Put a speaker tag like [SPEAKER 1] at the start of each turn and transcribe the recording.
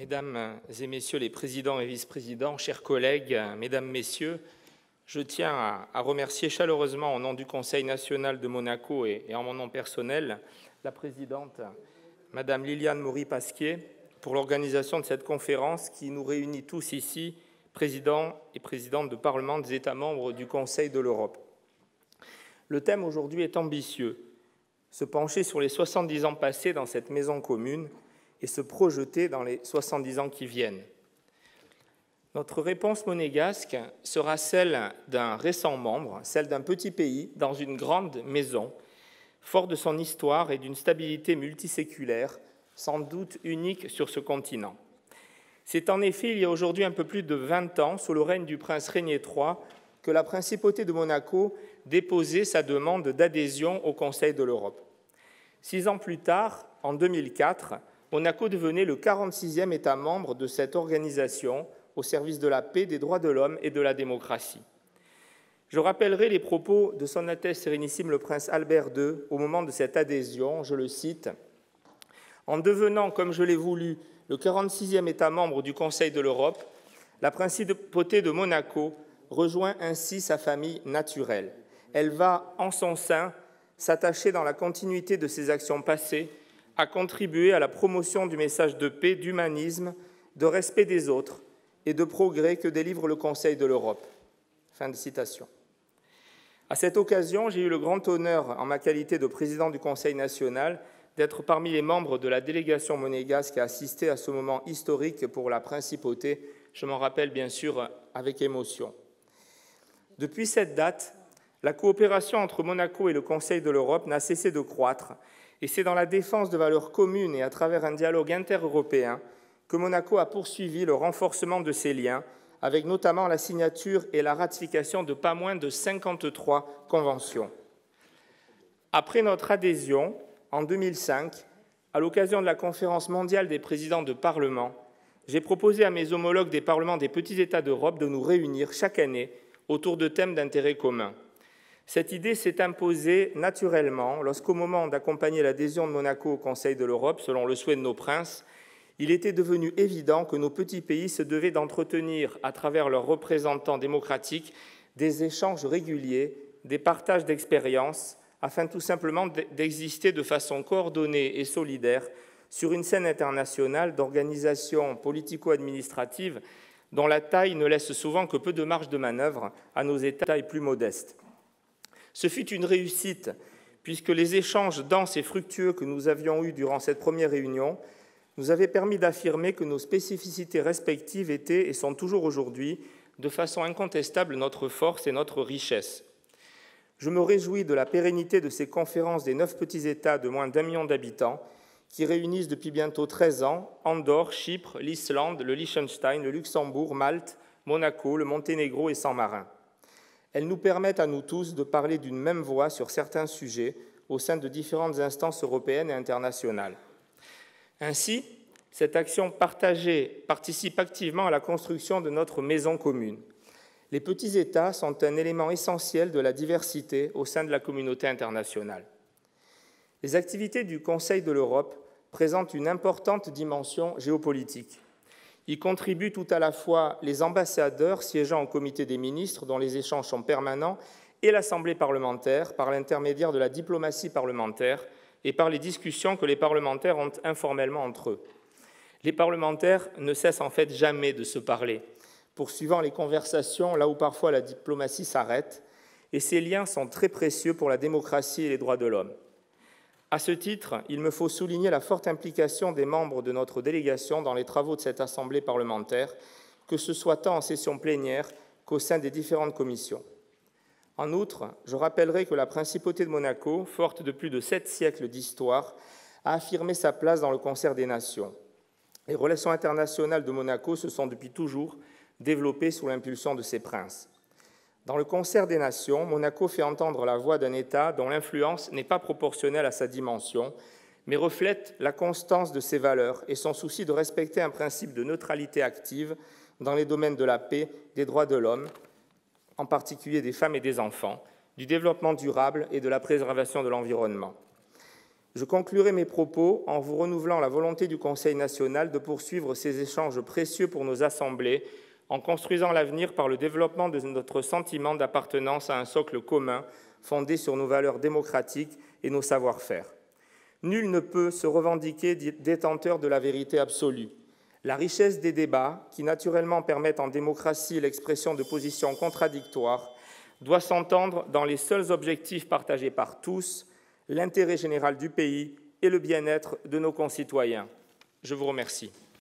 [SPEAKER 1] Mesdames et Messieurs les présidents et vice-présidents, chers collègues, Mesdames, Messieurs, je tiens à remercier chaleureusement au nom du Conseil national de Monaco et en mon nom personnel la présidente Madame Liliane Maury-Pasquier pour l'organisation de cette conférence qui nous réunit tous ici, présidents et présidentes de parlement des États membres du Conseil de l'Europe. Le thème aujourd'hui est ambitieux, se pencher sur les 70 ans passés dans cette maison commune et se projeter dans les 70 ans qui viennent. Notre réponse monégasque sera celle d'un récent membre, celle d'un petit pays dans une grande maison, fort de son histoire et d'une stabilité multiséculaire, sans doute unique sur ce continent. C'est en effet il y a aujourd'hui un peu plus de 20 ans, sous le règne du prince Régnier III, que la principauté de Monaco déposait sa demande d'adhésion au Conseil de l'Europe. 6 ans plus tard, en 2004, Monaco devenait le 46e État membre de cette organisation au service de la paix, des droits de l'homme et de la démocratie. Je rappellerai les propos de Son Altesse Sérénissime le Prince Albert II au moment de cette adhésion, je le cite, « En devenant, comme je l'ai voulu, le 46e État membre du Conseil de l'Europe, la principauté de Monaco rejoint ainsi sa famille naturelle. Elle va, en son sein, s'attacher dans la continuité de ses actions passées à contribuer à la promotion du message de paix, d'humanisme, de respect des autres et de progrès que délivre le Conseil de l'Europe. » Fin de citation. À cette occasion, j'ai eu le grand honneur, en ma qualité de président du Conseil national, d'être parmi les membres de la délégation monégasque à assister à ce moment historique pour la principauté. Je m'en rappelle bien sûr avec émotion. Depuis cette date, la coopération entre Monaco et le Conseil de l'Europe n'a cessé de croître, et c'est dans la défense de valeurs communes et à travers un dialogue intereuropéen que Monaco a poursuivi le renforcement de ses liens, avec notamment la signature et la ratification de pas moins de 53 conventions. Après notre adhésion, en 2005, à l'occasion de la conférence mondiale des présidents de parlement, j'ai proposé à mes homologues des parlements des petits États d'Europe de nous réunir chaque année autour de thèmes d'intérêt commun. Cette idée s'est imposée naturellement lorsqu'au moment d'accompagner l'adhésion de Monaco au Conseil de l'Europe, selon le souhait de nos princes, il était devenu évident que nos petits pays se devaient d'entretenir, à travers leurs représentants démocratiques, des échanges réguliers, des partages d'expériences, afin tout simplement d'exister de façon coordonnée et solidaire sur une scène internationale d'organisations politico-administratives dont la taille ne laisse souvent que peu de marge de manœuvre à nos États les plus modestes. Ce fut une réussite, puisque les échanges denses et fructueux que nous avions eus durant cette première réunion nous avaient permis d'affirmer que nos spécificités respectives étaient et sont toujours aujourd'hui, de façon incontestable, notre force et notre richesse. Je me réjouis de la pérennité de ces conférences des 9 petits États de moins d'1 million d'habitants qui réunissent depuis bientôt 13 ans Andorre, Chypre, l'Islande, le Liechtenstein, le Luxembourg, Malte, Monaco, le Monténégro et San Marin. Elles nous permettent à nous tous de parler d'une même voix sur certains sujets au sein de différentes instances européennes et internationales. Ainsi, cette action partagée participe activement à la construction de notre maison commune. Les petits États sont un élément essentiel de la diversité au sein de la communauté internationale. Les activités du Conseil de l'Europe présentent une importante dimension géopolitique. Y contribuent tout à la fois les ambassadeurs siégeant au comité des ministres, dont les échanges sont permanents, et l'Assemblée parlementaire, par l'intermédiaire de la diplomatie parlementaire et par les discussions que les parlementaires ont informellement entre eux. Les parlementaires ne cessent en fait jamais de se parler, poursuivant les conversations là où parfois la diplomatie s'arrête, et ces liens sont très précieux pour la démocratie et les droits de l'homme. À ce titre, il me faut souligner la forte implication des membres de notre délégation dans les travaux de cette Assemblée parlementaire, que ce soit tant en session plénière qu'au sein des différentes commissions. En outre, je rappellerai que la principauté de Monaco, forte de plus de 7 siècles d'histoire, a affirmé sa place dans le concert des nations. Les relations internationales de Monaco se sont depuis toujours développées sous l'impulsion de ses princes. Dans le concert des nations, Monaco fait entendre la voix d'un État dont l'influence n'est pas proportionnelle à sa dimension, mais reflète la constance de ses valeurs et son souci de respecter un principe de neutralité active dans les domaines de la paix, des droits de l'homme, en particulier des femmes et des enfants, du développement durable et de la préservation de l'environnement. Je conclurai mes propos en vous renouvelant la volonté du Conseil national de poursuivre ces échanges précieux pour nos assemblées, en construisant l'avenir par le développement de notre sentiment d'appartenance à un socle commun fondé sur nos valeurs démocratiques et nos savoir-faire. Nul ne peut se revendiquer détenteur de la vérité absolue. La richesse des débats, qui naturellement permettent en démocratie l'expression de positions contradictoires, doit s'entendre dans les seuls objectifs partagés par tous, l'intérêt général du pays et le bien-être de nos concitoyens. Je vous remercie.